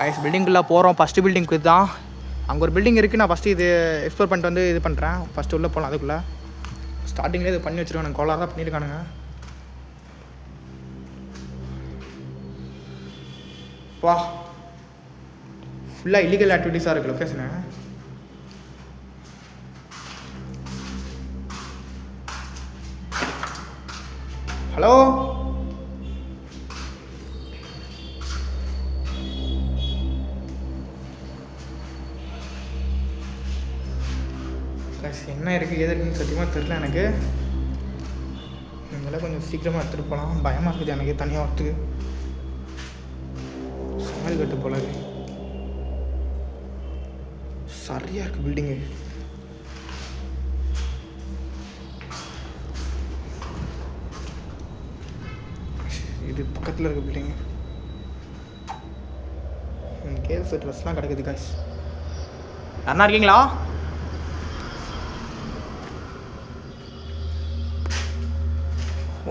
Ice பில்டிங்குள்ளே போகிறோம். First பில்டிங்க்கு இதுதான். அங்கே ஒரு பில்டிங் இருக்குது. நான் ஃபஸ்ட்டு இது எக்ஸ்ப்ளோர் பண்ணிட்டு வந்து இது பண்ணுறேன். ஃபஸ்ட்டு உள்ளே போகலாம். அதுக்குள்ளே ஸ்டார்டிங்லேயே இது பண்ணி வச்சுருக்கானுங்க. கோலாக தான் பண்ணியிருக்கானுங்க. வா, ஃபுல்லாக இல்லீகல் ஆக்டிவிட்டீஸாக இருக்குது லொக்கேஷனு. ஹலோ, என்ன இருக்குது எது இருக்குன்னு சத்தியமாக தெரில எனக்கு. நீங்களே கொஞ்சம் சீக்கிரமாக எடுத்துகிட்டு போகலாம். பயமாக இருக்குது எனக்கு தனியாக வரத்துக்கு. சமையல் கட்டு போல சரியாக இருக்குது பில்டிங்கு. இது பக்கத்தில் இருக்க பில்டிங்கு. கேர்ள்ஸ் ட்ரெஸ்லாம் கிடக்குது காய்ஸ். யாருன்னா இருக்கீங்களா?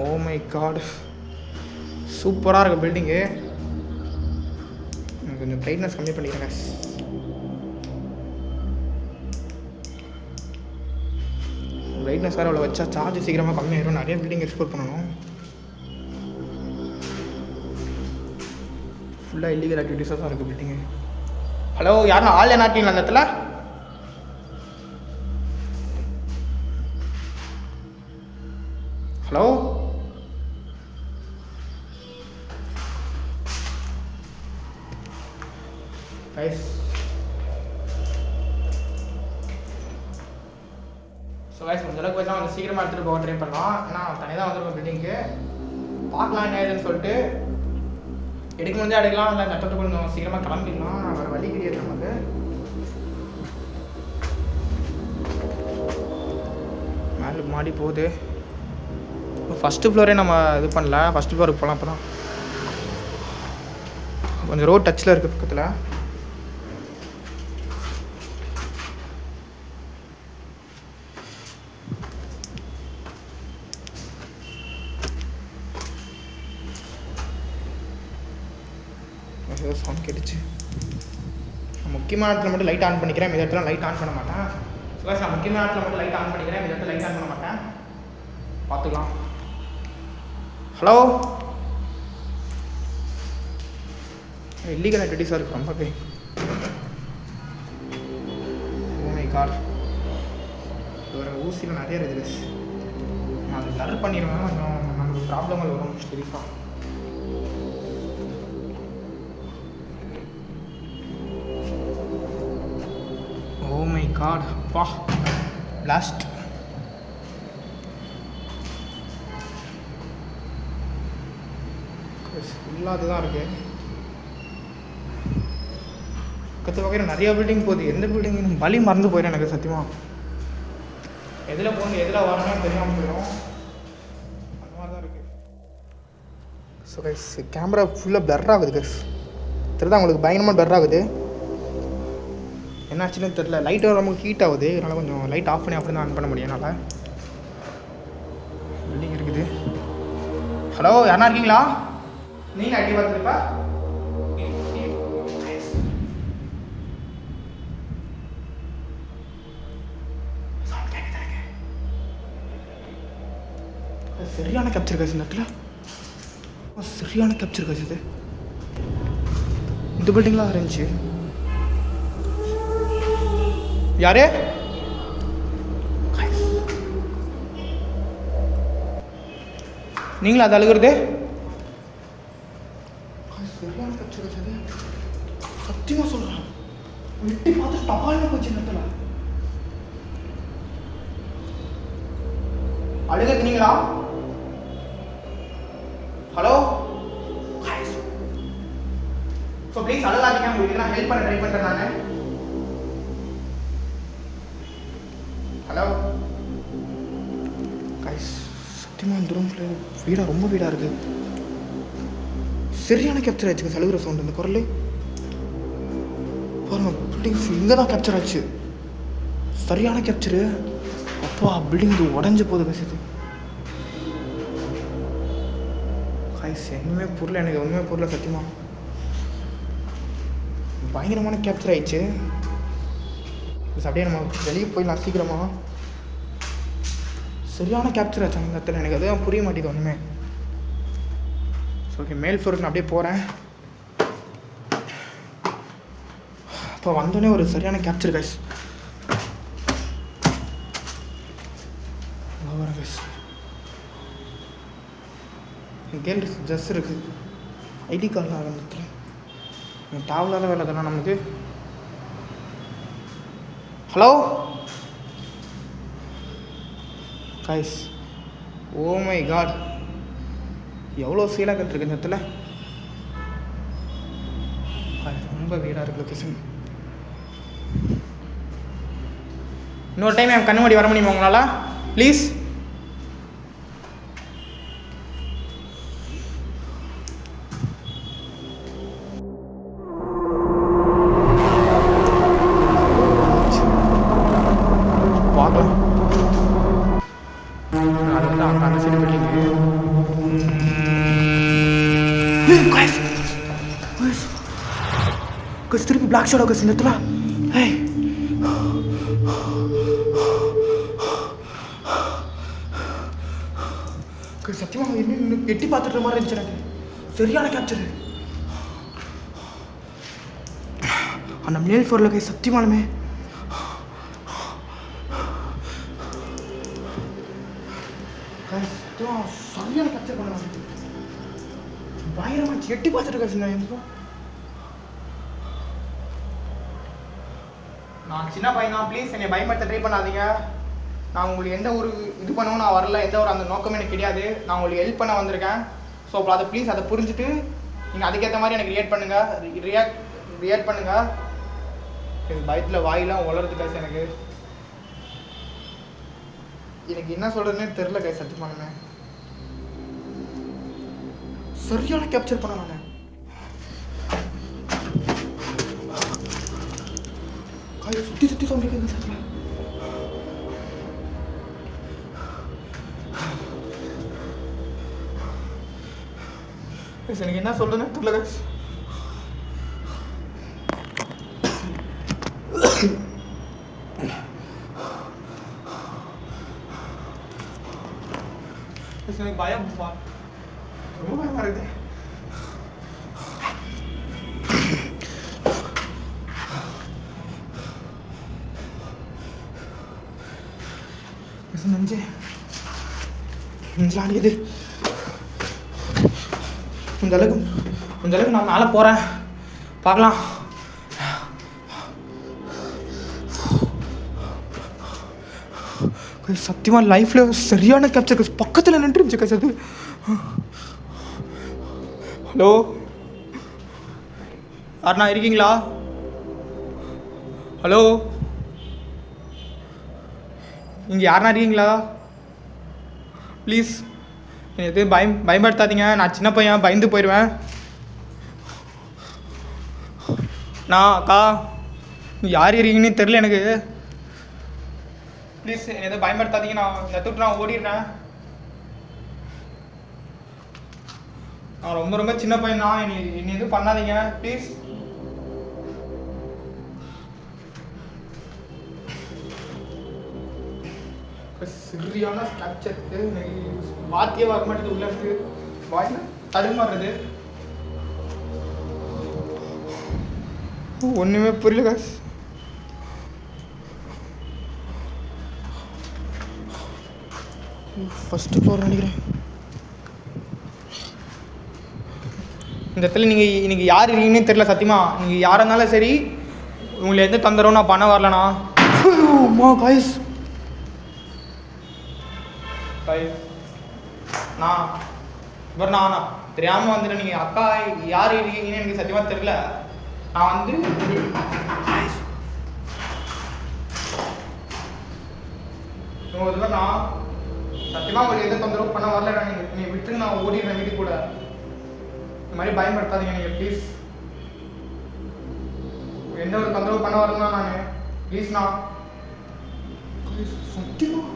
ஓ மை காட், சூப்பராக இருக்குது பில்டிங்கு. கொஞ்சம் பிரைட்னஸ் கம்மி பண்ணிக்கிறேன் காய்ஸ். பிரைட்னஸ் வேறு அவ்வளோ வச்சா சார்ஜ் சீக்கிரமாக கம்மியாயிடும். நிறைய பில்டிங் எக்ஸ்ப்ளோர் பண்ணணும். ஃபுல்லாக இல்லீகல் ஆக்டிவிட்டீஸாக தான் இருக்குது பில்டிங்கு. ஹலோ, யாருன்னா ஆள் என்ன இருக்கீங்களா அந்த இடத்துல? Hello, guys. ஸோ கைஸ், கொஞ்சம் அளவுக்கு வச்சா கொஞ்சம் சீக்கிரமாக எடுத்துகிட்டு போக ட்ரை பண்ணலாம். ஏன்னா தனியாக தான் வந்துருக்கோம் பில்டிங்க்கு. பார்க்கலாம் என்ன ஏதுன்னு சொல்லிட்டு. எடுக்க முடிஞ்சா எடுக்கலாம், இல்லை கட்டத்து கொஞ்சம் சீக்கிரமாக கிளம்பிடலாம். வேறு வழி கிடையாது நமக்கு. மேலே மாடி போகுது. ஃபஸ்ட்டு ஃப்ளோரே நம்ம இது பண்ணல. ஃபஸ்ட்டு ஃப்ளோருக்கு போகலாம். அப்போ தான் கொஞ்சம் ரோட் டச்சில் இருக்குது பக்கத்தில். ஏதோ சவுண்ட் கேட்டுச்சு. முக்கியமான இடத்துல மட்டும் லைட் ஆன் பண்ணிக்கிறேன். இந்த இடத்துல லைட் ஆன் பண்ண மாட்டேன். சுகாஷ், நான் முக்கியமான இடத்துல மட்டும் லைட் ஆன் பண்ணிக்கிறேன். இந்த இடத்துல லைட் ஆன் பண்ண மாட்டேன். பார்த்துக்கலாம். ஹலோ, இல்லீகல் ஆக்டிவிட்டீஸாக இருக்குது ரொம்பவே. ஓ மை காட், ஒரு ஊசியில் நிறைய இருக்குது. நான் அதை பிளர் பண்ணிடுவேன். கொஞ்சம் நமக்கு ப்ராப்ளங்கள் வரும் சீரியஸாக. ஓ மை காட், வா பிளாஸ்ட். ஃபுல்லாக அதுதான் இருக்குது. பக்கத்து வகையில் நிறைய பில்டிங் போகுது. எந்த பில்டிங் வழி மறந்து போயிடும் எனக்கு சத்தியமாக. எதில் போகணும் எதில் வரணும்னு தெரியாமல் போயிடும். அந்த மாதிரி தான் இருக்குது. ஸோ கைஸ், கேமரா ஃபுல்லாக பிளர் ஆகுது கைஸ். தெரியுதா உங்களுக்கு? பயங்கரமாக பிளர் ஆகுது. என்னாச்சுன்னு தெரில. லைட்டு நமக்கு ஹீட் ஆகுது. அதனால் கொஞ்சம் லைட் ஆஃப் பண்ணி தான் ஆன் பண்ண முடியும் என்னால். பில்டிங் இருக்குது. ஹலோ, யாரா இருக்கீங்களா? நீங்கள் ஆக்டிவாக இருக்குப்பா. சரியான கேப்சர் காசு இந்த இடத்துல. சரியான கேப்சர் காசு இது. இந்த பில்டிங்லாம் இருந்துச்சு. யாரு? நீங்களா அது அழுகுறது? சரியான கேப்சர் காசு இது. சத்தியமாக சொல்கிறேன். வெட்டி பார்த்து டபால்னு போச்சு இந்த இடத்துல. அழுகிறது நீங்களா? ஹலோ, ஸோ ப்ளீஸ் அழகாதீங்க. உங்களுக்கு நான் ஹெல்ப் பண்ண ட்ரை பண்ணுறேன் நான். ஹலோ கைஸ், சத்தியமாக இந்த ரூம்ல வீடாக ரொம்ப வீடாக இருக்குது. சரியான கேப்சர் ஆயிடுச்சு சலுகிற சவுண்ட். இந்த குரல் பாருங்க. பில்டிங் இங்கே தான் கேப்சர் ஆச்சு. சரியான கேப்சரு. அப்பா, பில்டிங் இது உடஞ்சி போகுது கசிது. கைஸ், ஒன்றுமே புரியல எனக்கு. ஒன்றுமே புரியல சத்தியமாக. பயங்கரமான கேப்சர் ஆயிடுச்சு. அப்படியே நம்ம வெளியே போயிடலாம் சீக்கிரமா. சரியான கேப்சர் ஆச்சு அந்த இடத்துல. எனக்கு அதுதான் புரிய மாட்டேங்குது ஒன்றுமே. ஓகே, மேல் ஃப்ளோருக்கு நான் அப்படியே போகிறேன். இப்போ வந்தோடனே ஒரு சரியான கேப்சர் கைஸ். வரேன் கைஸ். கேள்வி ஜஸ் இருக்குது. ஐடி கார்டில் ஆரம்பிக்கிறேன். தேவையில்லாத வேலை தானே நமக்கு. Hello guys, oh my god, எவ்வளோ சீலாக கட்டிருக்கு இந்த இடத்துல. ரொம்ப வீடாக இருக்குது லொக்கேஷன். இன்னொரு டைம் என் கண்ணு முன்னாடி வர முடியுமா உங்களால் ப்ளீஸ்? திருப்பி பிளாக் ஷேடோ கஸ் இந்த இடத்துல. சத்தியமாக இன்னும் எட்டி பார்த்துட்டு மாதிரி இருந்துச்சு எனக்கு. சரியான கேப்சரு அந்த மேல் ஃப்ளோரில் கை. சத்தியமானமே சரியான கேப்சர் பண்ண பயங்கரமாச்சு. எட்டி பார்த்துட்டு கஸ். நான் சின்ன பையன் தான், ப்ளீஸ் என்னை பயன்படுத்த ட்ரை பண்ணாதீங்க. நான் உங்களுக்கு எந்த ஒரு இது பண்ணவும் நான் வரல. எந்த ஒரு அந்த நோக்கமே எனக்கு கிடையாது. நான் உங்களுக்கு ஹெல்ப் பண்ண வந்திருக்கேன். ஸோ அப்போ அதை ப்ளீஸ் அதை புரிஞ்சுட்டு நீங்கள் அதுக்கேற்ற மாதிரி எனக்கு ரியாக்ட் பண்ணுங்கள். எனக்கு பயத்தில் வாயெல்லாம் உளறது கைஸ். எனக்கு என்ன சொல்கிறதுனே தெரில கைஸ். சத்தியமானமே சரியான கேப்சர் பண்ண நான். சுற்றி சொல்லிருக்கேன். எனக்கு என்ன சொல்றேன்னு தெரியல. எனக்கு பயம், ரொம்ப பயமா இருக்கு. நெஞ்சாடியது. இந்த அளவுக்கு நான் மேலே போகிறேன், பார்க்கலாம். சத்தியமாக லைஃப்பில் சரியான கேப்சர். பக்கத்தில் நின்றுச்சு கஸ் அது. ஹலோ, யாருண்ணா இருக்கீங்களா? ஹலோ, இங்கே யாருண்ணா இருக்கீங்களா? ப்ளீஸ் என்னை எதுவும் பயன்படுத்தாதீங்க. நான் சின்ன பையன், பயந்து போயிடுவேன். நான் அக்கா, யார் இருக்கீங்கன்னு தெரில எனக்கு. ப்ளீஸ் என்னை எதுவும் பயன்படுத்தாதீங்க. நான் நெத்துட்டு நான் ஓடிடுறேன். நான் ரொம்ப சின்ன பையன் தான். என்னை எதுவும் பண்ணாதீங்க ப்ளீஸ். சரியான கேப்சர். வாத்தியே வர மாட்டேது. உள்ள இருக்கு வாயில தடுமாறுறது. ஒன்றுமே புரியல காஸ். ஃபஸ்ட்டு ஃப்ளோர் நினைக்கிறேன். இந்த இடத்துல நீங்கள் யார் இருக்கீங்கன்னு தெரியல சத்தியமாக. நீங்கள் யாராக இருந்தாலும் சரி, உங்களை எந்த தொந்தரவும் நான் பண்ண வரலண்ணா. காய்ஸ் நான் தெரியாமல் வந்துட்டு நீங்கள் அக்கா யார் இருக்கீங்கன்னு எனக்கு சத்தியமாக தெரியல. நான் வந்து நான் சத்தியமாக உங்களுக்கு எந்த தொந்தரவு பண்ண வரல. நீங்கள் விட்டு நான் ஓடிடுறேன் வீட்டுக்கு கூட. இந்த மாதிரி பயன்படுத்தாதீங்க நீங்கள் ப்ளீஸ். எந்த ஒரு தொந்தரவு பண்ண வரலன்னா நான் ப்ளீஸ்ண்ணா. சத்தியமாக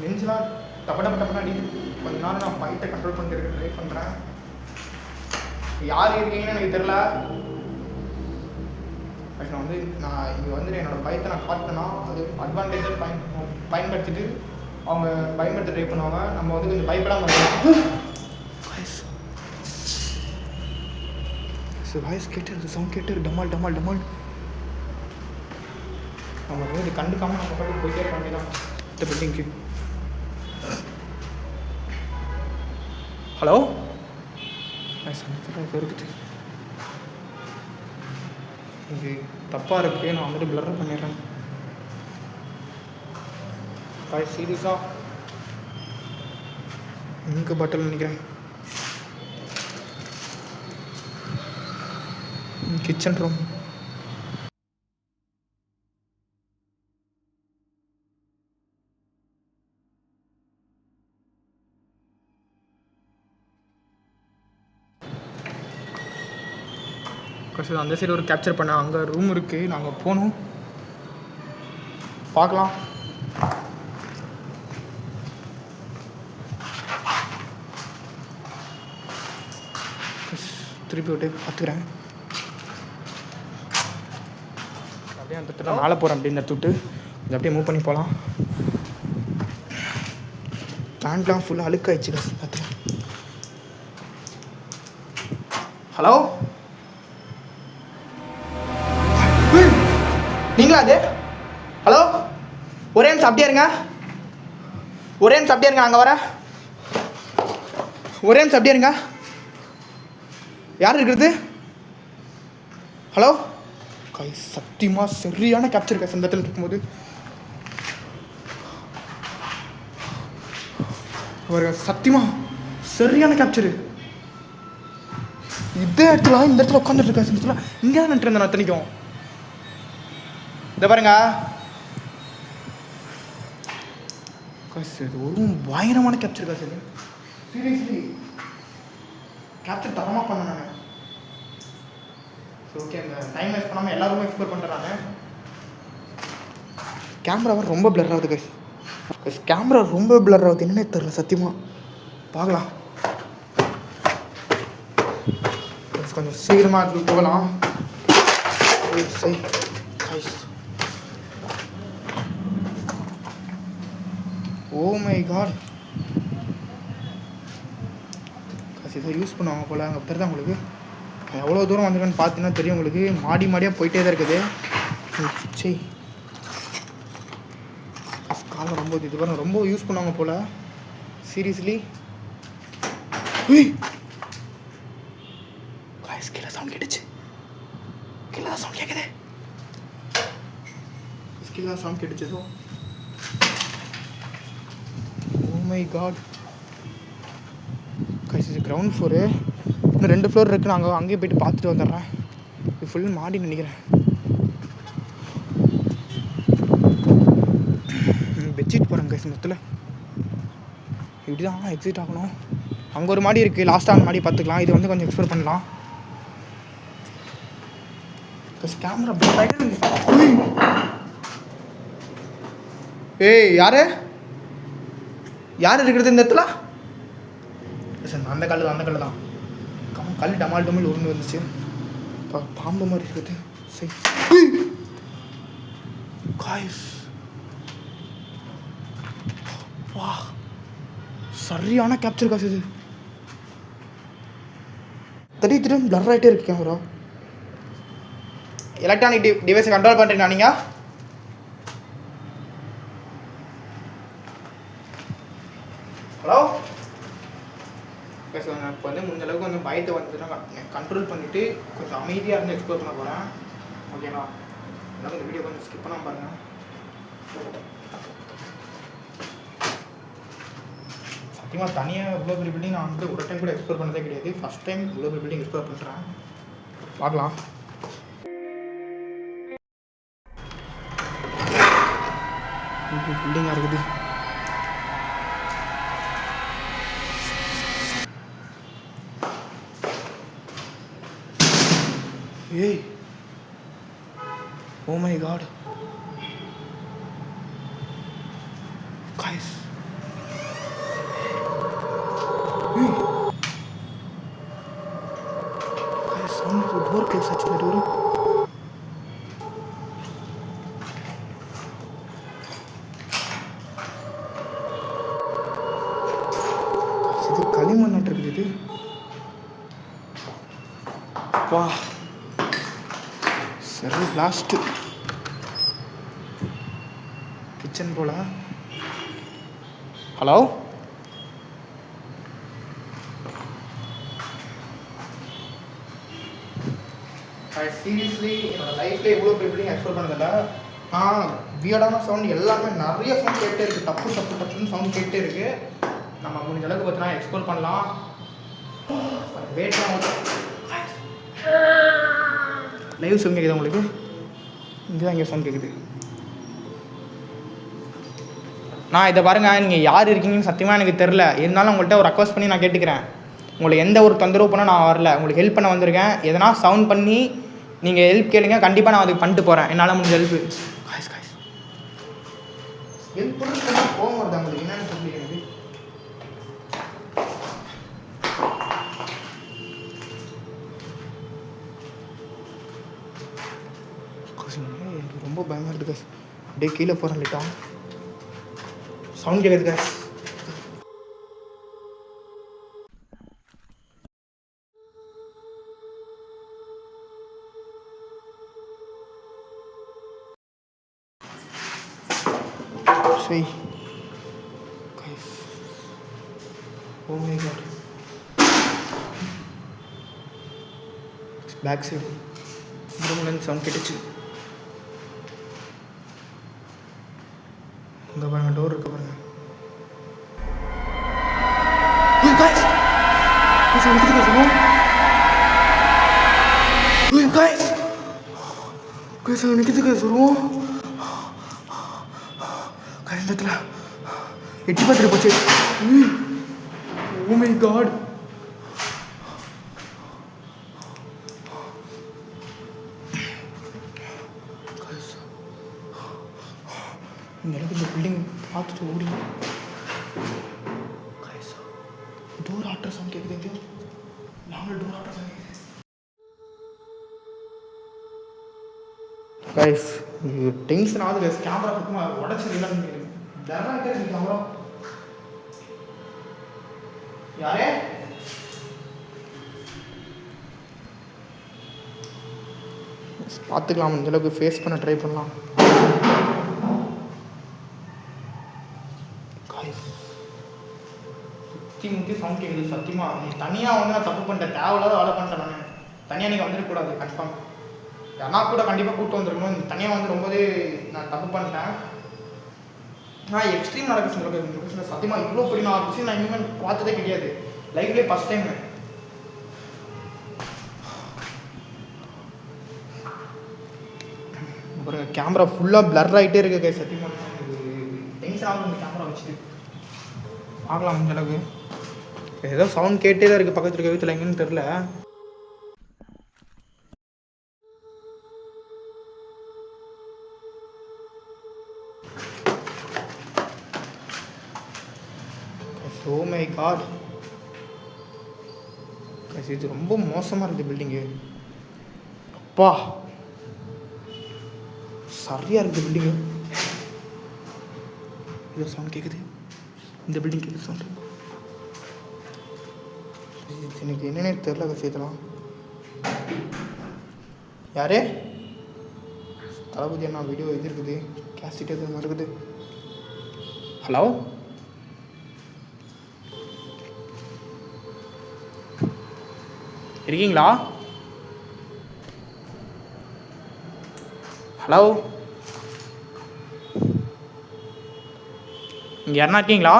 நெஞ்செலாம் டப்ப அடி. கொஞ்ச நேரம் நான் ஃபைட்டை கண்ட்ரோல் பண்ணிட்டு ட்ரை பண்ணுறேன். யார் இருக்கீங்கன்னு எனக்கு தெரில. நான் இங்கே வந்துட்டு என்னோடய பயத்தை நான் காட்டினா அது அட்வான்டேஜாக பயன்படுத்திட்டு அவங்க பயன்படுத்த ட்ரை பண்ணுவாங்க. நம்ம வந்து கொஞ்சம் பயப்படாமல் வாய்ஸ் கேட்டு சவுண்ட் கேட்டு டமால் டமால் டமால். நம்ம வந்து இது கண்டுக்காமல் நம்ம பாட்டு போயிட்டே இருக்க வேண்டியதான் இந்த பில்டிங்க்கு. ஹலோ இப்போ இருக்குது இது தப்பாக இருக்குது. நான் வந்துட்டு பிளர் பண்ணிடுறேன். சீரியஸாக இங்கே பாட்டில் நினைக்கிறேன். கிச்சன் ரூம் அந்த சைடு ஒரு கேப்சர் பண்ண. அங்கே ரூம் இருக்குது. நாங்கள் போகணும், பார்க்கலாம். திருப்பி விட்டு பார்த்துக்கிறேன். அப்படியே அந்த இடத்துல மேலே போகிறேன். அப்படி இந்த விட்டு கொஞ்சம் அப்படியே மூவ் பண்ணி போகலாம். பேண்ட்லாம் ஃபுல்லாக அழுக்காயிடுச்சு பார்த்து. ஹலோ நீங்களா அது? ஹலோ ஒரே நிமிஷம் அப்படியே இருங்க. ஒரே நிமிஷம் அப்படியே இருங்க. நாங்கள் வரேன். ஒரே நிமிஷம் அப்படியே இருங்க. யார் இருக்கிறது? ஹலோ கை சத்தியமாக சரியான கேப்சர் கை சந்தத்தில் இருக்கும்போது ஒரு சத்தியமாக சரியான கேப்சரு. இதே இடத்துல இந்த இடத்துல உட்காந்துட்டு இருக்கேன். இந்த இடத்துல இங்கே தான் நின்றுருந்தேன் நான் தனிக்கும். இதை பாருங்க, இது ஒரு பயங்கரமான கேப்சர் காசு. சீரியஸ்லி கேப்சர் தரமாக பண்ணேன் நான். ஓகே, அந்த டைம் வேஸ்ட் பண்ணாமல் எல்லாருமே எக்ஸ்ப்ளோர் பண்ணுறாங்க. கேமராவை ரொம்ப பிளர் ஆகுது கைஸ். கேமரா ரொம்ப பிளர் ஆகுது. என்னன்னே தெரியல சத்தியமாக. பார்க்கலாம், கொஞ்சம் சீக்கிரமாக அது போகலாம். ஓ மை காட், இதை யூஸ் பண்ணுவாங்க போல். அங்கே தெரியுதா உங்களுக்கு? எவ்வளோ தூரம் வந்துருக்கேன்னு பார்த்தீங்கன்னா தெரியும் உங்களுக்கு. மாடி மாடியாக போயிட்டே தான் இருக்குது. சரி, காலம் ரொம்ப இது பாருங்க, ரொம்ப யூஸ் பண்ணுவாங்க போல். சீரியஸ்லி கீழே சவுண்ட் கேட்டுச்சு. கீழே தான் சவுண்ட் கேட்குது. கீழே தான் சவுண்ட் கேட்டுச்சு. ஓ மை காட் கைஸ், இது கிரவுண்ட் ஃப்ளோரு. இன்னும் 2 ஃப்ளோர் இருக்குது. நாங்கள் அங்கேயே போய்ட்டு பார்த்துட்டு வந்துடுறேன். இது ஃபுல் மாடி நினைக்கிறேன். பெட்ஷீட் போகிறேன் கைஸ். மொத்தத்தில் இப்படி தான் எக்ஸிட் ஆகணும். அங்கே ஒரு மாடி இருக்குது. லாஸ்ட்டாக அந்த மாடி பார்த்துக்கலாம். இது வந்து கொஞ்சம் எக்ஸ்ப்ளோர் பண்ணலாம். கேமரா ஏய் யாரு இருக்கிறது இந்த இடத்துல? அந்த கல் தான். கல் டமால் டமால் உருண்டு வந்துச்சு. பாம்பு மாதிரி இருக்குது. சரி காய்ஸ், வா சரியான கேப்சர் காசு. இது திடீர்னு பிளர் ஆகிட்டே இருக்கு கேமரா. எலக்ட்ரானிக் டிவைஸை கண்ட்ரோல் பண்ணுறீங்களா நீங்கள்? ஹலோ பேசுவாங்க. இப்போ வந்து முடிஞ்ச அளவுக்கு கொஞ்சம் பயத்தை வந்துச்சுன்னா கண்ட்ரோல் பண்ணிவிட்டு கொஞ்சம் அமைதியாக இருந்து எக்ஸ்ப்ளோர் பண்ண போகிறேன். ஓகேங்களா? அதனால் இந்த வீடியோ கொஞ்சம் ஸ்கிப் பண்ணாமல் பாருங்கள். சத்தியமாக தனியாக இவ்வளோ பெரிய பில்டிங் நான் வந்து ஒரு டைம் கூட எக்ஸ்ப்ளோர் பண்ணதே கிடையாது. ஃபஸ்ட் டைம் இவ்வளோ பெரிய பில்டிங் எக்ஸ்ப்ளோர் பண்ணுறேன். பார்க்கலாம். பில்டிங்காக இருக்குது. ஏய் oh my god guys, close ஆச்சு இந்த டோரு. இது களிமண் இருக்குது இது. வா சரி லாஸ்ட்டு கிச்சன் போல. ஹலோ சீரியஸ்லி என்னோட லைஃப்பில் எவ்வளோ பில்டிங் எக்ஸ்ப்ளோர் பண்ணதில்ல. வியர்டான சவுண்ட் எல்லாமே நிறைய சவுண்ட் கேட்டே இருக்குது. டப்பு டப்பு டப்புன்னு சவுண்ட் கேட்டே இருக்குது. நம்ம முடிஞ்ச அளவுக்கு பார்த்தீங்கன்னா எக்ஸ்ப்ளோர் பண்ணலாம். வெயிட்லாம் லைவ் சவுண்ட் கேட்குது உங்களுக்கு? இங்கே தான் இங்கே சவுண்ட் கேட்குது. நான் இதை பாருங்கள், நீங்கள் யார் இருக்கீங்கன்னு சத்தியமாக எனக்கு தெரில. இருந்தாலும் உங்கள்கிட்ட ஒரு ரெக்வஸ்ட் பண்ணி நான் கேட்டுக்கிறேன். உங்களுக்கு எந்த ஒரு தொந்தரவு பண்ண நான் வரல, உங்களுக்கு ஹெல்ப் பண்ண வந்திருக்கேன். எதனா சவுண்ட் பண்ணி நீங்கள் ஹெல்ப் கேளுங்க, கண்டிப்பாக நான் அதுக்கு பண்ணிட்டு போகிறேன். என்னால் முடிஞ்ச ஹெல்ப்பு. ஹெல்ப் பண்ணி போக வருது உங்களுக்கு என்னன்னு சொல்லி எனக்கு. ரொம்ப பயமாக இருக்குது காசு. அப்படியே கீழே போகிறேன் லிட்டா. சவுண்ட் கேட்குது காசு. சரி oh my god. Back side ரூம்லேருந்து சவுண்ட் கேட்டுச்சு. இங்கே பாருங்கள், டோர் இருக்கு பாருங்கள். சொல்லுவோம் கயந்தத்தில் எட்டி பார்த்துட்டு போச்சு. Oh my god. எனக்கு இந்த பில்டிங் பார்த்துட்டு ஓடி டோர் ஆட்டர் சவுண்ட் கேட்குது. எங்கேயோ நாங்கள் door order sound guys. Tension ஆகுது கைஸ். கேமரா சுத்தமாக உடச்சிருக்கலான்னு டேரக்டாக இருக்கு கேமரா. யாரே பார்த்துக்கலாம், இந்த அளவுக்கு ஃபேஸ் பண்ண ட்ரை பண்ணலாம். சுற்றி முற்றி சவுண்ட் கேட்குது. சத்தியமாக நீ தனியாக வந்து நான் தப்பு பண்ணிட்டேன், தேவையில்லாத வேலை பண்ணிட்டேன். நான் தனியாக நீங்கள் வந்துடக்கூடாது. கன்ஃபார்ம் யாரா கூட கண்டிப்பாக கூப்பிட்டு வந்துருக்கணும். தனியாக வந்து ரொம்பவே நான் தப்பு பண்ணிட்டேன். நான் எக்ஸ்ட்ரீம் நடக்க சொல்லுறது சத்தியமாக இவ்வளோ பெரிய நான் விஷயம் நான் இனிமேல் பார்த்ததே கிடையாது லைஃப்லேயே ஃபஸ்ட் டைம். அப்புறம் கேமரா ஃபுல்லாக பிளர் ஆகிட்டே இருக்கு கை. சத்தியமாக டென்ஷன் ஆகும் இந்த கேமரா வச்சுட்டு. பார்க்கலாம் முடிஞ்ச அளவுக்கு. ஏதோ சவுண்ட் கேட்டே தான் இருக்குது பக்கத்தில் இருக்க வீட்டில், எங்கன்னு தெரில. Oh my god. இது ரொம்ப மோசமாக இருக்குது பில்டிங்கு. அப்பா சரியாக இருக்குது பில்டிங்கு. ஏதோ சவுண்ட் கேட்குது. இந்த பில்டிங் கேட்குது சவுண்ட். எனக்கு என்னென்ன தெரில விஷயத்தெல்லாம். யாரே தளபதி அண்ணா வீடியோ இது இருக்குது, கேசட் எது இருக்குது. ஹலோ இருக்கீங்களா? ஹலோ இங்கே யாருன்னா இருக்கீங்களா?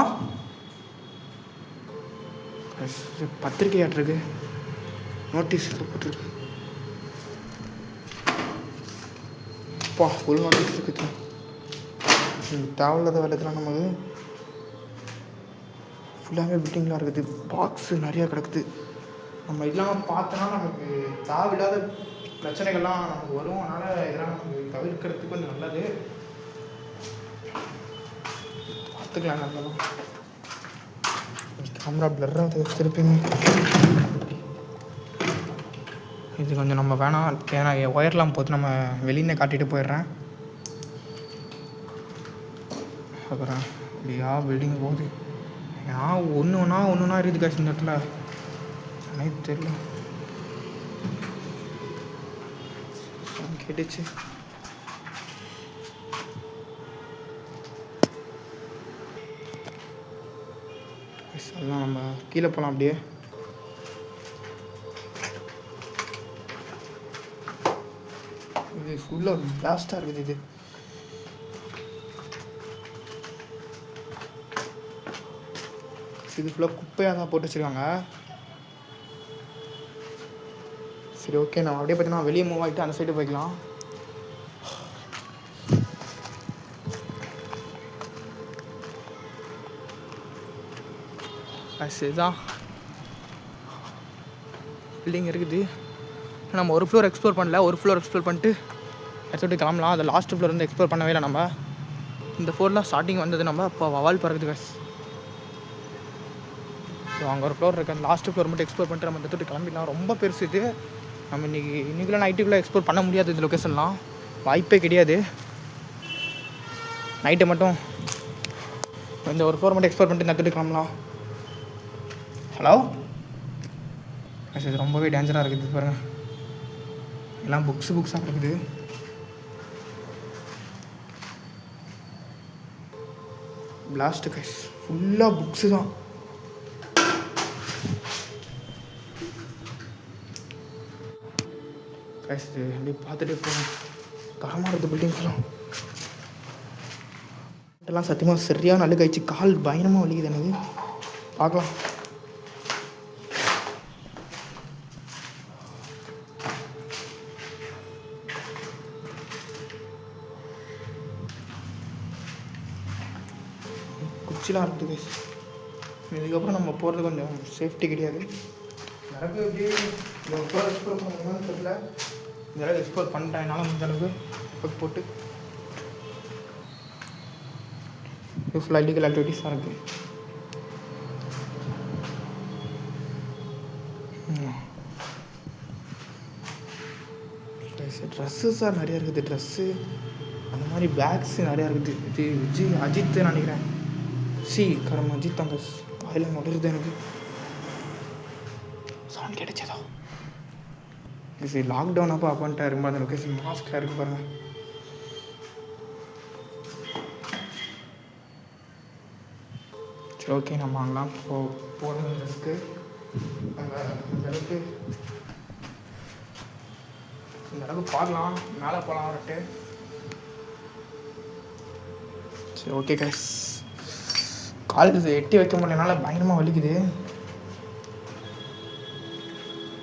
பத்திரிக்கை ஆட்டிருக்கு, நோட்டீஸ் போட்டிருக்கு. அப்பா ஃபுல் நோட்டீஸ் இருக்குது. தேவையில்லாத வேலையெல்லாம் நமக்கு ஃபுல்லாகவே பில்டிங்லாம் இருக்குது. பாக்ஸு நிறையா கிடக்குது. நம்ம இதெல்லாம் பார்த்தோன்னா நமக்கு தேவையில்லாத பிரச்சனைகள்லாம் நமக்கு வரும். அதனால் இதெல்லாம் நமக்கு தவிர்க்கிறதுக்கு கொஞ்சம் நல்லது. பார்த்துக்கலாம் நல்லா. கேமரா பிளர்ராக திருப்பிங்க. இது கொஞ்சம் நம்ம வேணாம், ஏன்னா ஒயர்லாம் போட்டு நம்ம வெளியே காட்டிட்டு போயிடுறேன். அப்புறம் இப்படியா பில்டிங் போகுது. நான் ஒன்றுனா இருக்குது காசு இந்த இடத்துல எனக்கு தெரியல. கேட்டுச்சு. எல்லாம் நம்ம கீழே போகலாம். அப்படியே இது ஃபுல்லாக பிளாஸ்டாக இருக்குது. இது ஃபுல்லாக குப்பையாக தான் போட்டு வச்சுருக்காங்க. சரி, ஓகே, நம்ம அப்படியே பார்த்தீங்கன்னா வெளியே மூவ் ஆகிட்டு அந்த சைடு போய்க்கலாம். இதுதான் பில்டிங் இருக்குது. நம்ம ஒரு ஃப்ளோர் எக்ஸ்ப்ளோர் பண்ணல, ஒரு ஃப்ளோர் எக்ஸ்ப்ளோர் பண்ணிட்டு எடுத்துகிட்டு கிளம்பலாம். அந்த லாஸ்ட் ஃப்ளோர் வந்து எக்ஸ்ப்ளோர் பண்ணவே இல்லை நம்ம. இந்த ஃப்ளோரில் ஸ்டார்டிங் வந்தது நம்ம இப்போ வவால் பறக்குது காசு. அங்கே ஒரு ஃப்ளோர் இருக்குது, அந்த லாஸ்ட் ஃப்ளோர் மட்டும் எக்ஸ்ப்ளோர் பண்ணிட்டு நம்ம எடுத்துகிட்டு கிளம்பிடலாம். ரொம்ப பெருசு இது. நம்ம இன்றைக்குள்ள நைட்டுக்குள்ளே எக்ஸ்ப்ளோர் பண்ண முடியாது. இந்த லொக்கேஷன்லாம் வாய்ப்பே கிடையாது. நைட்டை மட்டும் இந்த ஒரு ஃப்ளோர் மட்டும் எக்ஸ்ப்ளோர் பண்ணிட்டு எடுத்துகிட்டு கிளம்பலாம். ஹலோ, இது ரொம்பவே டேஞ்சராக இருக்குது பாருங்கள். எல்லாம் புக்ஸாக இருக்குது. பிளாஸ்ட்டு கைஸ், ஃபுல்லாக புக்ஸு தான். கைஸ் அப்படி பார்த்துட்டே போகணும். தரமாக இருக்குது பில்டிங்ஸ்லாம். இதெல்லாம் சத்தியமாக சரியாக நல்ல கழிச்சு கால் பயணமாக வலிக்குது எனக்கு. பார்க்கலாம். குச்சிலாம் இருக்குது. இதுக்கப்புறம் நம்ம போகிறது கொஞ்சம் சேஃப்டி கிடையாது. எனக்கு எப்படி எக்ஸ்ப்ளோர் பண்ணணும்னு தெரியல. இந்த அளவுக்கு எக்ஸ்ப்ளோர் பண்ணிட்டேன் என்னால் முடிஞ்ச அளவுக்கு எஃபெக்ட் போட்டு. யூஸ்ஃபுல்லாக இல்லீகல் ஆக்டிவிட்டீஸாக இருக்குது. ட்ரெஸ்ஸஸாக நிறையா இருக்குது. ட்ரெஸ்ஸு அந்த மாதிரி பேக்ஸு நிறையா இருக்குது. இது விஜய் அஜித்து நினைக்கிறேன். கரம் அஜித் அந்த வாயில் நுழையுது எனக்கு. சவுண்ட் கிடைச்சதா? இது லாக்டவுன் அப்போ அப்பான்ட்டு ரொம்ப அந்த லொக்கேஷன் மாஸ்கில் இருக்குது பாருங்கள். சரி, ஓகே, நம்ம அங்கெல்லாம் போகிறது ரிஸ்க்கு. அங்கே இந்த அளவுக்கு பார்க்கலாம், மேலே போகலாம் வரட்டு. சரி, ஓகே கைஸ், காலேஜ் எட்டி வைக்க முடியலனால பயங்கரமாக வலிக்குது.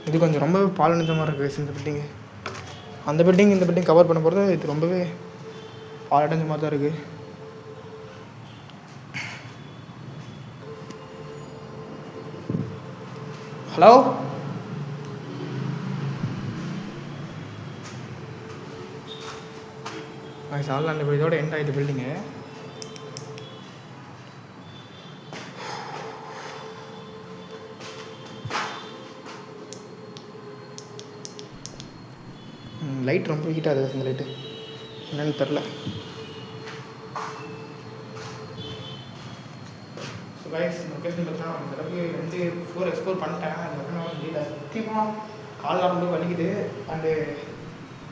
இது கொஞ்சம் ரொம்பவே பாலடைஞ்ச மாதிரி இருக்குது இந்த பில்டிங்கு. அந்த பில்டிங் இந்த பில்டிங் கவர் பண்ண போகிறது இது ரொம்பவே பாலடைஞ்ச மாதிரி தான் இருக்குது. ஹலோ, சால்ல இப்போ இதோட எண்ட் ஆகிடுது பில்டிங்கு. லைட் ரொம்ப ஹீட் ஆகுது இந்த லைட்டு, என்னன்னு தெரில. ஸோ கைஸ், லொக்கேஷன் பார்த்தீங்கன்னா அந்த அளவுக்கு 2 ஃப்ளோர் எக்ஸ்ப்ளோர் பண்ணிட்டேன். அதுக்கப்புறம் முடியல, சத்தியமாக காலெலாம் ரொம்ப வலிக்குது. அண்டு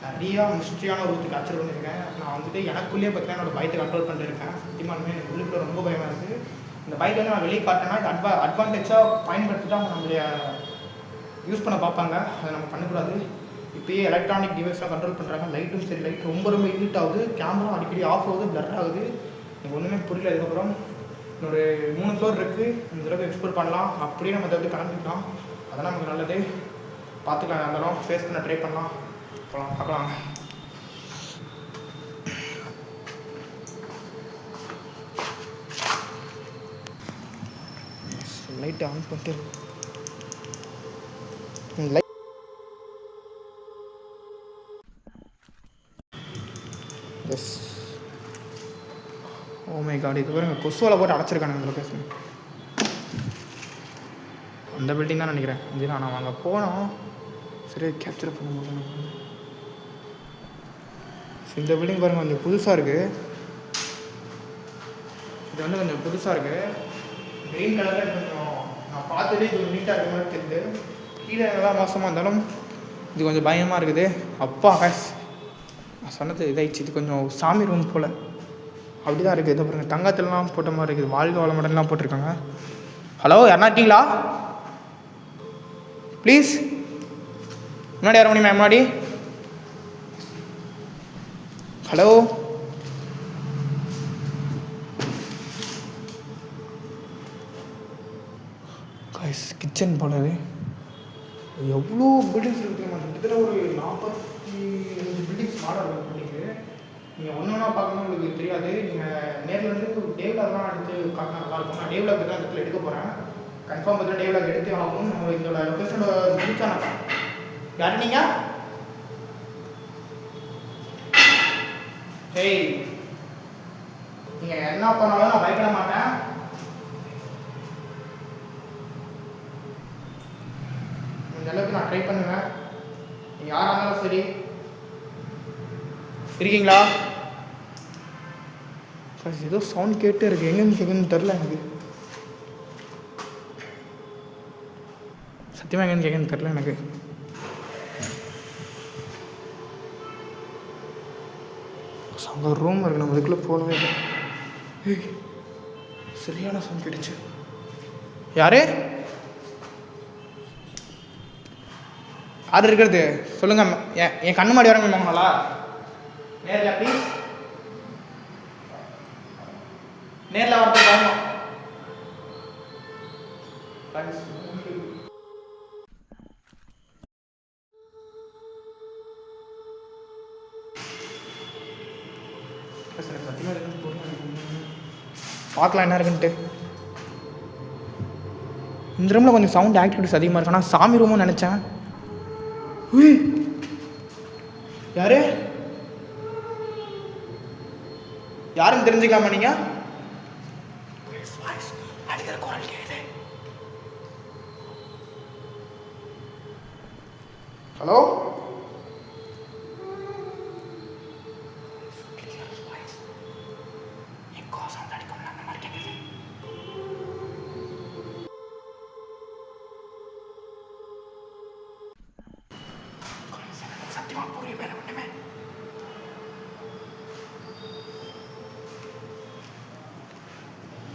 நிறையா மிஸ்ட்ரியான ஒருத்துக்கு கேப்சர் பண்ணியிருக்கேன். நான் வந்துட்டு எனக்குள்ளேயே பார்த்தீங்கன்னா என்னோடய பயத்தை கண்ட்ரோல் பண்ணியிருக்கேன். சத்தியமானுமே எனக்கு உள்ளுக்குள்ள ரொம்ப பயமாக இருக்குது. இந்த பைக்கை வந்து நான் வெளியே காட்டினா இது அட்வான்டேஜாக பயன்படுத்தி தான் அவங்க நம்மளுடைய யூஸ் பண்ண பார்ப்பாங்க. அதை நம்ம பண்ணக்கூடாது. இப்போயே எலக்ட்ரானிக் டிவைஸ்லாம் கண்ட்ரோல் பண்ணுறாங்க. லைட்டும் சரி, லைட் ரொம்ப ஹீட் ஆகுது. கேமரா அடிக்கடி ஆஃப் ஆகுது, பிளர் ஆகுது. எனக்கு ஒன்றுமே புரியல. அதுக்கப்புறம் இன்னொரு 3 ஃப்ளோர் இருக்குது, இந்த தடவை எக்ஸ்ப்ளோர் பண்ணலாம். அப்படியே நம்ம இதை கிளம்பிக்கலாம். அதெல்லாம் நமக்கு நல்லது. பார்த்துக்கலாம், இருந்தாலும் ஃபேஸ் பண்ண ட்ரை பண்ணலாம். போகலாம், பார்க்கலாம். லைட் ஆன் பண்ணிட்டு light yes. Oh my god, இது பாருங்க, கொசுவால் போட்டு அடைச்சிருக்கானுங்க இந்த லொக்கேஷன். அந்த பில்டிங் தான் நினைக்கிறேன். இது நான் அங்கே போனோம். சரியாக கேப்சர் பண்ண முடியல. இந்த பில்டிங் பாருங்கள் கொஞ்சம் புதுசாக இருக்குது. இது வந்து கொஞ்சம் புதுசாக இருக்குது. க்ரீன் கலரில் கொஞ்சம் நான் பார்த்ததே இது நீட்டாக இருக்கிற மாதிரி தெரியுது. கீழே எல்லாம் மோசமாக இருந்தாலும் இது கொஞ்சம் பயமாக இருக்குது. அப்பா காசு நான் சொன்னது இதாகிடுச்சு. இது கொஞ்சம் சாமி ரூம் போல் அப்படி தான் இருக்குது. இதை பாருங்கள் தங்கத்துலலாம் போட்ட மாதிரி இருக்குது. வாழ்க வளமுடன்லாம் போட்டிருக்காங்க. ஹலோ, யாருன்னா இருக்கீங்களா? ப்ளீஸ் முன்னாடி வர முடியுமா? முன்னாடி. ஹலோ, கைஸ் கிச்சன் போனது. எவ்வளோ பில்டிங்ஸ் இருக்குது. கிட்டத்தட்ட ஒரு 45 பில்டிங்ஸ் மாடல் பண்ணிக்கு. நீங்கள் ஒன்று ஒன்றா பார்க்கணும் உங்களுக்கு தெரியாது. நீங்கள் நேரில் வந்து டேவ்லாக்லாம் எடுத்து காட்டினா நல்லாயிருக்கும். நான் டேவ்லாக் தான் இடத்துல எடுக்க போகிறேன். கன்ஃபார்ம் பார்த்தா டேவ்லாக் எடுத்து ஆகும். நம்ம இதோட லொக்கேஷனோட முடிச்சானா யார் நீங்கள்? ஹேய், நீங்கள் என்ன பண்ணாலும் நான் பயப்பட மாட்டேன். இந்த அளவுக்கு நான் ட்ரை பண்ணுவேன். நீங்கள் யாராக இருந்தாலும் சரி. இருக்கீங்களா? ஏதோ சவுண்ட் கேட்டே இருக்குது. எங்கேருந்து கேட்குதுன்னு தெரில எனக்கு. சத்தியமாக எங்கேருந்து கேட்குன்னு தெரில எனக்கு. அங்கே ஒரு ரூம் இருக்குது. நம்ம அதுக்குள்ளே போகவே இல்லை. சரியான சவுண்ட் கேட்டுச்சு. யாரு யார் இருக்கிறது சொல்லுங்கள். என் கண்ணு மாடி வரங்க போங்களா? நேரில் ப்ளீஸ். நேரில் வரது வரணும். பார்க்கலாம் என்ன இருக்குன்ட்டு. இந்த ரூமில் கொஞ்சம் சவுண்ட் ஆக்டிவிட்டிஸ் அதிகமாக இருக்கு. ஆனால் சாமி ரூமும் நினச்சேன். யாரு யாருன்னு தெரிஞ்சுக்கலாமா நீங்கள்? ஹலோ,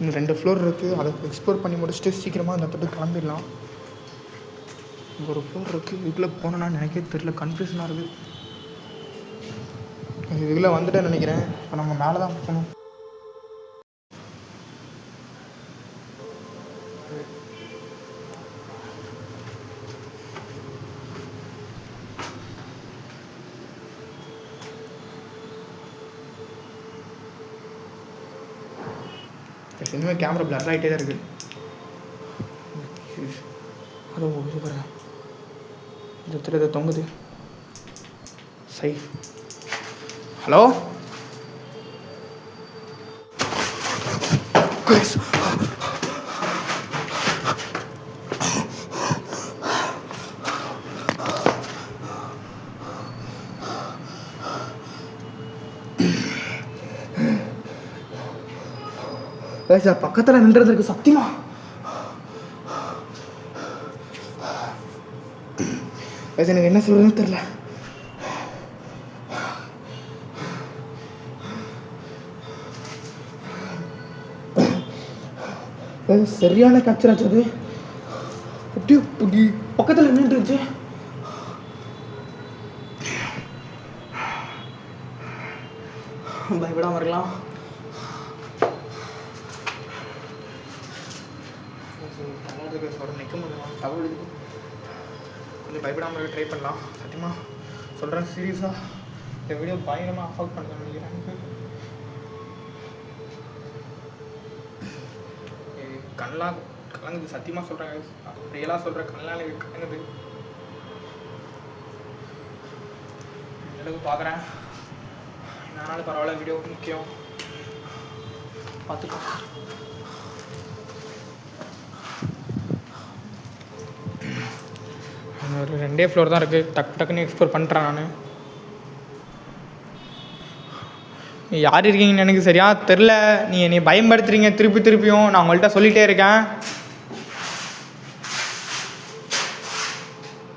இன்னும் 2 ஃப்ளோர் இருக்குது. அதை எக்ஸ்ப்ளோர் பண்ணி முடிச்சுட்டு சீக்கிரமாக அந்த இடத்துக்கு கிளம்பிடலாம். இங்கே ஒரு ஃப்ளோர் இருக்குது. இதுக்குள்ளே போனோன்னா நினைக்கவே தெரியல. கன்ஃபியூஷனாக இருக்குது. இதுக்குள்ளே வந்துட்டேன்னு நினைக்கிறேன். இப்போ நம்ம மேலே தான் போகணும். இனிமேல் கேமரா பிளர் ஆகிட்டே தான் இருக்குது. அதோ இது பாருங்க, இந்த இடத்துல இதை தொங்குது. சை. ஹலோ, சார் பக்கத்தில் நின்றது இருக்கு. சத்தியமா எனக்கு என்ன சொல்றதுன்னு தெரியல. சரியான கேப்சர் ஆச்சு. அது அப்படி பக்கத்தில் நின்றுச்சு. பயப்படாமல் இருக்கலாம். நிற்க முடியுமா? தவறு கொஞ்சம் பயப்படாமல் இருக்க ட்ரை பண்ணலாம். சத்தியமாக சொல்கிறேன், சீரியஸாக இந்த வீடியோ பயங்கரமாக அஃபெக்ட் பண்ணுறேன்னு நினைக்கிறேன். கண்ணெலாம் கலங்குது. சத்தியமாக சொல்கிறேன், ரியலாக சொல்கிறேன். கண்ணெலாம் எனக்கு கலங்குது. அளவுக்கு பார்க்குறேன். என்னாலும் பரவாயில்ல, வீடியோ முக்கியம். பார்த்துக்கலாம். ஒரு 2 ஃப்ளோர் தான் இருக்குது. டக்குன்னு எக்ஸ்ப்ளோர் பண்ணுறேன் நான். யார் இருக்கீங்கன்னு எனக்கு சரியாக தெரில. நீ என்னை பயன்படுத்துகிறீங்க திருப்பியும். நான் உங்கள்கிட்ட சொல்லிகிட்டே இருக்கேன்.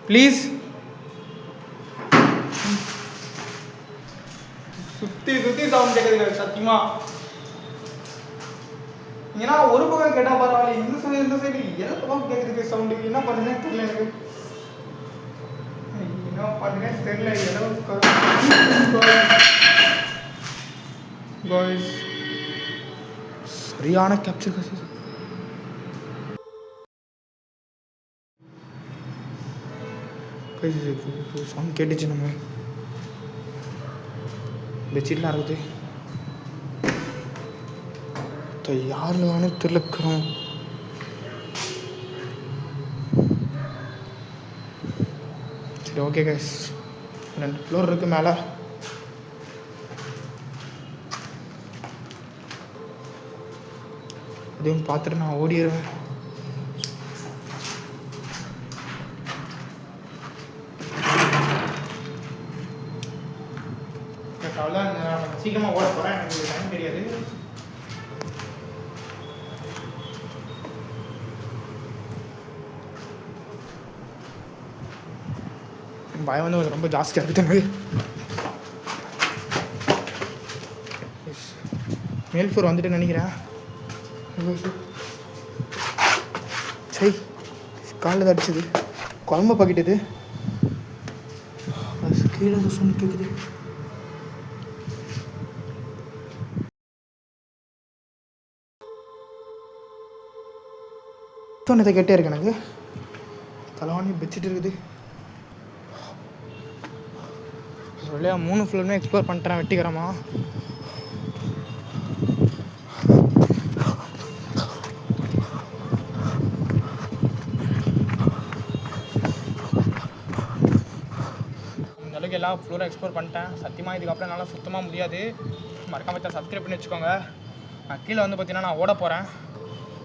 ப்ளீஸ். சுற்றி சவுண்ட் கேட்குது சத்தியமாக. ஏன்னா ஒரு பக்கம் கேட்டால் பரவாயில்ல, இந்த சைடு எல்லா பக்கம் கேட்குறதுக்கு சவுண்டு. என்ன பண்ணுறேன்னு தெரியல எனக்கு. என்ன பண்ணுறேன்னு தெரியல. சரியான கேப்சர் காசு. சவுண்ட் கேட்டுச்சு. நம்ம பெட்ஷீட்லாம் இருக்குது. யாருன்னு வேணும் தெரியலக்கிறோம். சரி ஓகே கைஸ், 2 ஃப்ளோர் இருக்குது மேலே. அதையும் பார்த்துட்டு நான் ஓடிடுவேன். அவ்வளோதான், நான் சீக்கிரமாக ஓட போகிறேன். எனக்கு டைம் தெரியாது. பயம் வந்து ரொம்ப ஜாஸ்தியாக இருக்குது. மேல் ஃப்ளோர் வந்துட்டு நினைக்கிறேன். சரி, காலில் தான் அடிச்சது. குழம்பு பாக்கிட்டது. கீழே சொன்னு கேட்குது. சொன்னதை கேட்டே இருக்கு எனக்கு. தலைவாணி பெட்ஷீட் இருக்குது. சொல்லியா 3 ஃப்ளோருமே எக்ஸ்ப்ளோர் பண்ணிட்டேன் வெட்டிக்கிறமா. இந்தளவுக்கு எல்லா ஃப்ளோரும் எக்ஸ்ப்ளோர் பண்ணிட்டேன். சத்தியமாக இதுக்கப்புறம் என்னால் சுத்தமாக முடியாது. மறக்காம சப்ஸ்கிரைப் பண்ணி வச்சுக்கோங்க. நான் கீழே வந்து பார்த்தீங்கன்னா நான் ஓட போகிறேன்.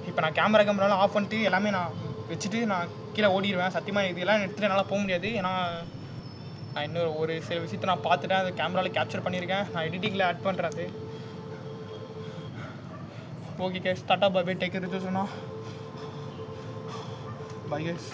இப்போ நான் கேமராலாம் ஆஃப் பண்ணிட்டு எல்லாமே நான் வச்சுட்டு நான் கீழே ஓடிடுவேன். சத்தியமாக இதெல்லாம் எடுத்துகிட்டு என்னால் போக முடியாது. ஏன்னா நான் இன்னும் ஒரு சில விஷயத்தை நான் பார்த்துட்டேன். அது கேமராவில் கேப்சர் பண்ணியிருக்கேன். நான் எடிட்டிங்கில் ஆட் பண்ணுறேன். அது okay guys, tata bye bye, take care. சொன்னால் பை கேஸ்.